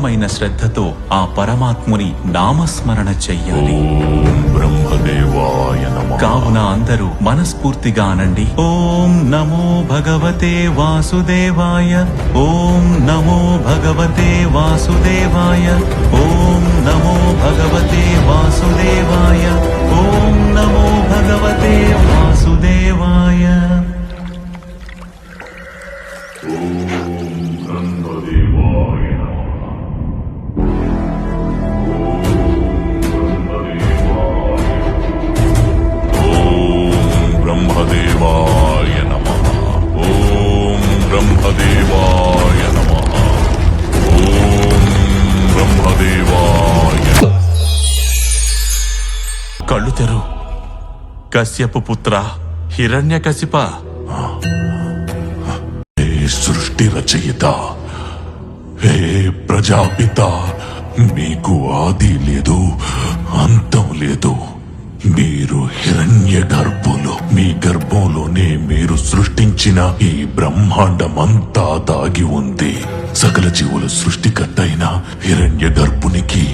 అమితమైన శ్రద్ధతో ఆ పరమాత్ముని నామస్మరణ చెయ్యాలి. బ్రహ్మదేవాయ నమః. కావున అందరూ మనస్ఫూర్తిగా అనండి, ఓం నమో భగవతే వాసుదేవాయ, ఓం నమో భగవతే వాసుదేవాయ, ఓం నమో భగవతే వాసుదేవాయ, ఓం నమో భగవతే వాసుదేవాయ. బ్రహ్మదేవాయ నమః. ఓం బ్రహ్మదేవాయ నమః. ఓం బ్రహ్మదేవాయ. కళ్ళు తెరు కశ్యపు పుత్ర హిరణ్యకశిప. హే సృష్టి రచయిత, హే ప్రజాపిత, మీకు ఆది లేదు, అంతం లేదు. మీరు హిరణ్య గర్భులు. మీ గర్భంలోనే మీరు సృష్టించిన ఈ బ్రహ్మాండమంతా దాగి ఉంది. సకల జీవుల సృష్టికర్త అయిన హిరణ్య గర్భునికి,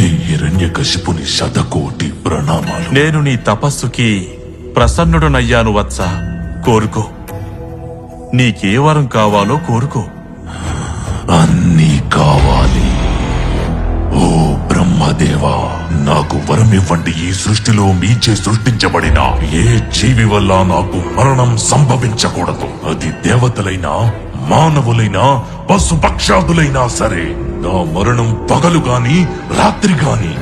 ఈ హిరణ్యకశిపుని శతకోటి ప్రణామాలు. నేను నీ తపస్సుకి ప్రసన్నుడనయ్యాను వత్స. కోరుకో, నీకే వరం కావాలో కోరుకో. అన్నీ కావాలి. ఓ బ్రహ్మదేవా, నాకు వరం ఇవ్వండి. ఈ సృష్టిలో మీచే సృష్టించబడిన ఏ జీవి వల్ల నాకు మరణం సంభవించకూడదు. అది దేవతలైనా, మానవులైనా, పశుపక్షాదులైనా సరే. నా మరణం పగలు గాని, రాత్రి గాని,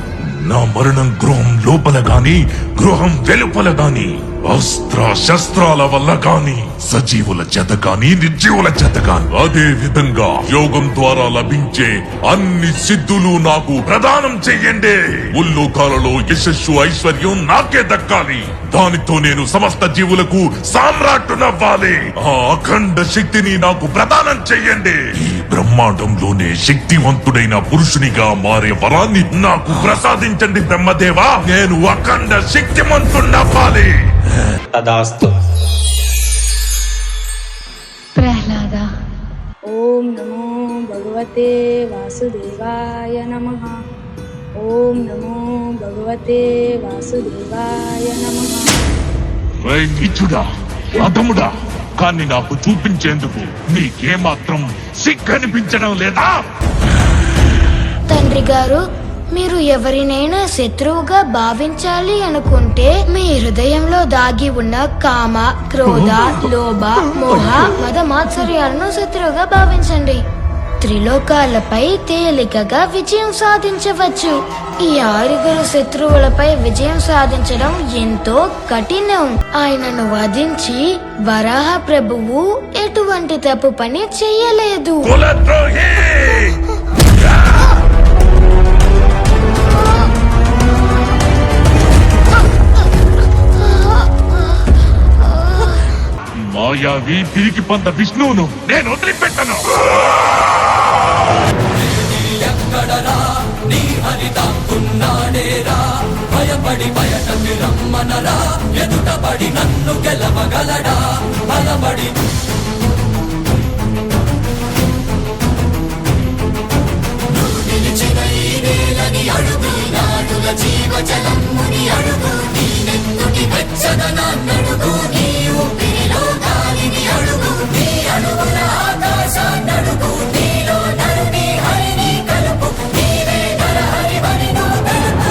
నా మరణం గృహం లోపల గాని, గృహం వెలుపల గాని, అస్త్ర శస్త్రాల వల్ల గాని, సజీవుల చేత గాని, నిర్జీవుల చేత గాని, అదే విధంగా యోగం ద్వారా లభించే అన్ని సిద్ధులు నాకు ప్రదానం చెయ్యండి. ముల్లోకాలలో యశస్సు ఐశ్వర్యం నాకే దక్కాలి. దానితో నేను సమస్త జీవులకు సామ్రాట్టునవ్వాలి. ఆ అఖండ శక్తిని నాకు ప్రదానం చెయ్యండి. ఈ బ్రహ్మాండంలోనే శక్తివంతుడైన పురుషునిగా మారే వరాన్ని నాకు ప్రసాదించండి బ్రహ్మదేవా. నేను అఖండ శక్తిమంతుణ్ణవ్వాలి. తదాస్తు. ప్రహ్లాద. ఓం నమో భగవతే వాసుదేవాయ నమః. ఓం నమో భగవతే వాసుదేవాయ నమః. నీచుడా, అధముడా, కానీ నాకు చూపించేందుకు నీకేమాత్రం సిగ్గనిపించడం లేదా? తండ్రి గారు, మీరు ఎవరినైనా శత్రువుగా భావించాలి అనుకుంటే మీ హృదయంలో దాగి ఉన్న కామ, క్రోధ, లోభ, మోహ, మద మాత్సర్యాలను శత్రువుగా భావించండి. త్రిలోకాలపై తేలికగా విజయం సాధించవచ్చు. ఈ 6 శత్రువులపై విజయం సాధించడం ఎంతో కఠినం. ఆయనను వధించి వరాహ ప్రభువు ఎటువంటి తప్పు పని చెయ్యలేదు. కులద్రోహి! మాయావి తిరిగి పొంద విష్ణువును నేను వదిలిపెట్టను. నీ హరితాకున్నాడేరా, భయపడి బయటకి రమ్మనరా, ఎదుటపడి నన్ను గెలవగలడా, బలపడి నిలిచిన ఈ నేలని అడుగు, నాటుల జీవజలముని అడుగు, నీ నెత్తుటి వెచ్చదనాన్నడుగు, నీ ఊపిరిలో గాలిని అడుగు, నీ అడుగుల ఆకాశాన్నడుగు, నీలో నరుని హరిని కలుపు, నీవే నరహరివని నువ్వు తెలుపు.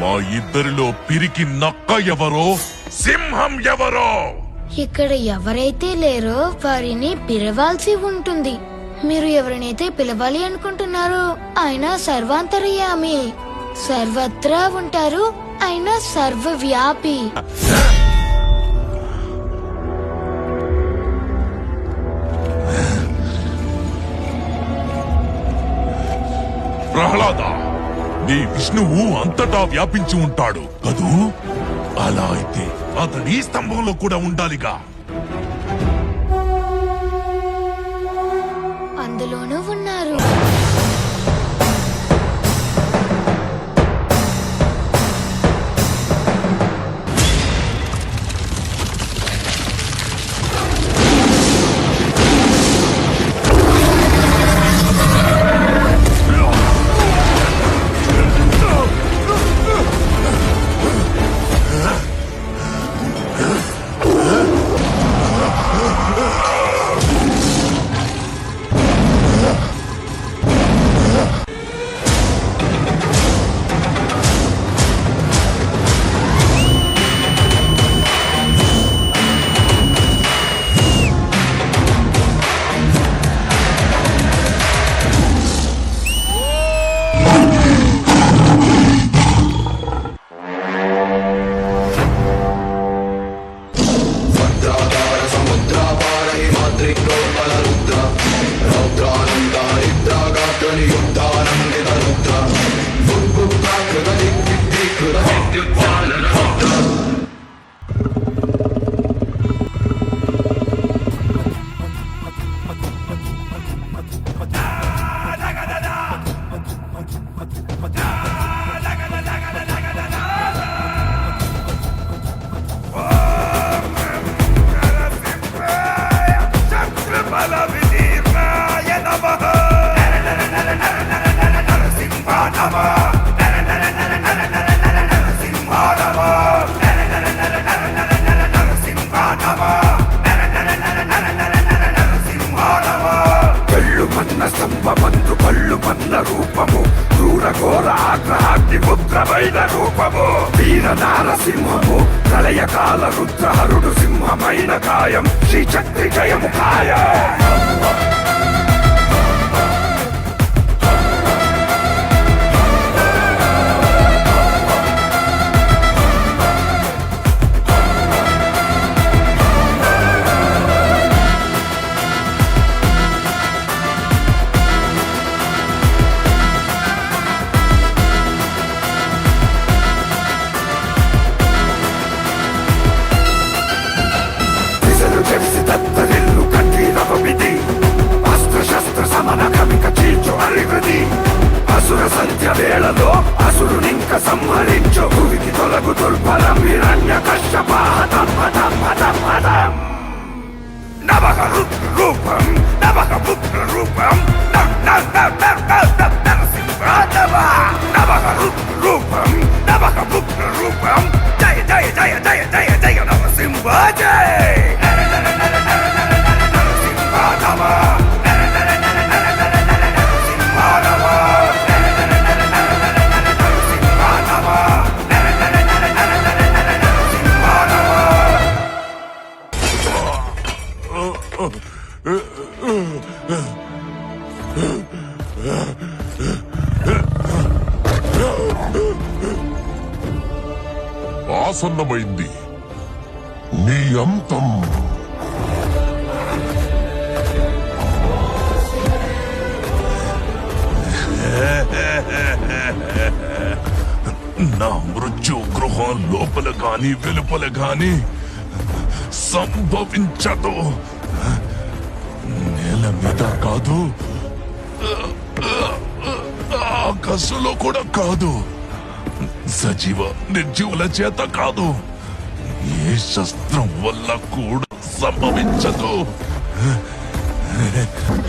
మా ఇద్దరిలో పిరికి నక్క ఎవరో, సింహం ఎవరో? ఇక్కడ ఎవరైతే లేరో వారిని పిలవాల్సి ఉంటుంది. మీరు ఎవరినైతే పిలవాలి అనుకుంటున్నారో ఆయన సర్వాంతర్యామి, సర్వత్రా ఉంటారు. ఆయన సర్వవ్యాపి. ప్రహ్లాద, నీ విష్ణువు అంతటా వ్యాపించి ఉంటాడు కదూ? అలా అయితే అతడు ఈ స్తంభంలో కూడా ఉండాలిగా. అందులోనూ ఉన్నారు. రూపము క్రూరఘోర ఆగ్రహాగ్ని పుత్రమైన రూపము వీర నారసింహము ప్రళయకాల రుద్రహరుడు సింహమైన కాయం శ్రీచక్రి జయము ఖాయం. అసుర సంధ్య వేళలో అసురునింక సంహరించు భూమికి తొలగు దుర్బలం హిరణ్య కశ్యపాహతం నవహ రుద్ర రూపం నవహ పుత్ర రూపం నవహ రుద్ర రూపం నవహ పుత్ర రూపం జయ జయ జయ జయ జయ జయ నరసింహ జయ ఆసన్నమైంది నీ అంతం. నా మృత్యు గృహం లోపల గాని వెలుపల గాని సంభవించదు. నేల మీద కాదు, ఆకాశంలో కూడా కాదు, సజీవ నిర్జీవుల చేత కాదు, ఏ శస్త్రం వల్ల కూడా సంభవించదు.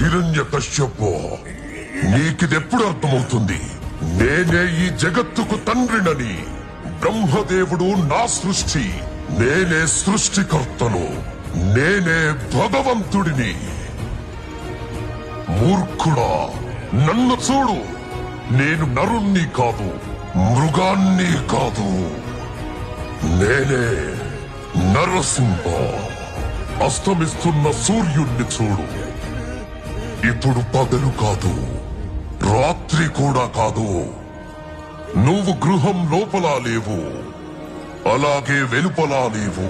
హిరణ్యకశ్యపో, నీకిదెప్పుడు అర్థమవుతుంది? నేనే ఈ జగత్తుకు తండ్రినని. బ్రహ్మదేవుడు నా సృష్టి, నేనే సృష్టికర్తను, నేనే భగవంతుడిని. మూర్ఖుడా, నన్ను చూడు, నేను నరుణ్ణి కాదు, మృగాన్ని కాదు, నేనే నరసింహ. అస్తమిస్తున్న సూర్యుణ్ణి చూడు, ఇప్పుడు పగలు కాదు, రాత్రి కూడా కాదు. నువ్వు గృహం లోపల లేవు, అలాగే వెలుపలా లేవు.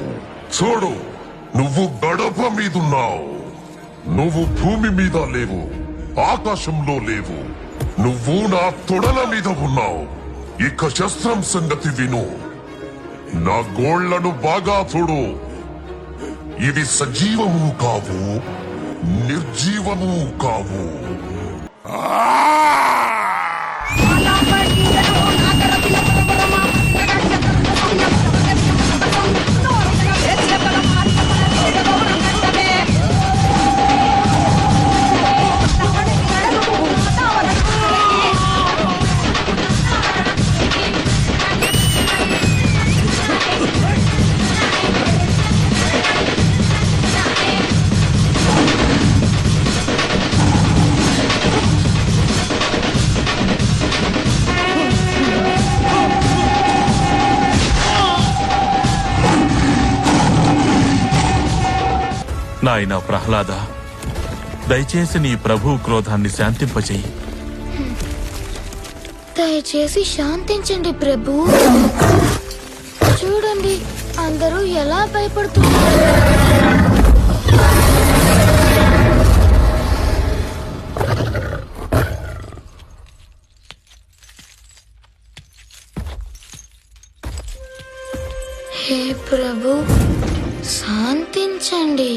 చూడు, నువ్వు గడప మీదున్నావు. నువ్వు భూమి మీద లేవు, ఆకాశంలో లేవు, నువ్వు నా తొడల మీద ఉన్నావు. ఇక శస్త్రం సంగతి విను. నా గోళ్లను బాగా చూడు, ఇవి సజీవము కావు, నిర్జీవము కావు. నాయనా ప్రహ్లాద, దయచేసి నీ ప్రభు క్రోధాన్ని శాంతింపచేయి. దయచేసి శాంతించండి ప్రభు. చూడండి, అందరూ ఎలా భయపడుతున్నారు. శాంతించండి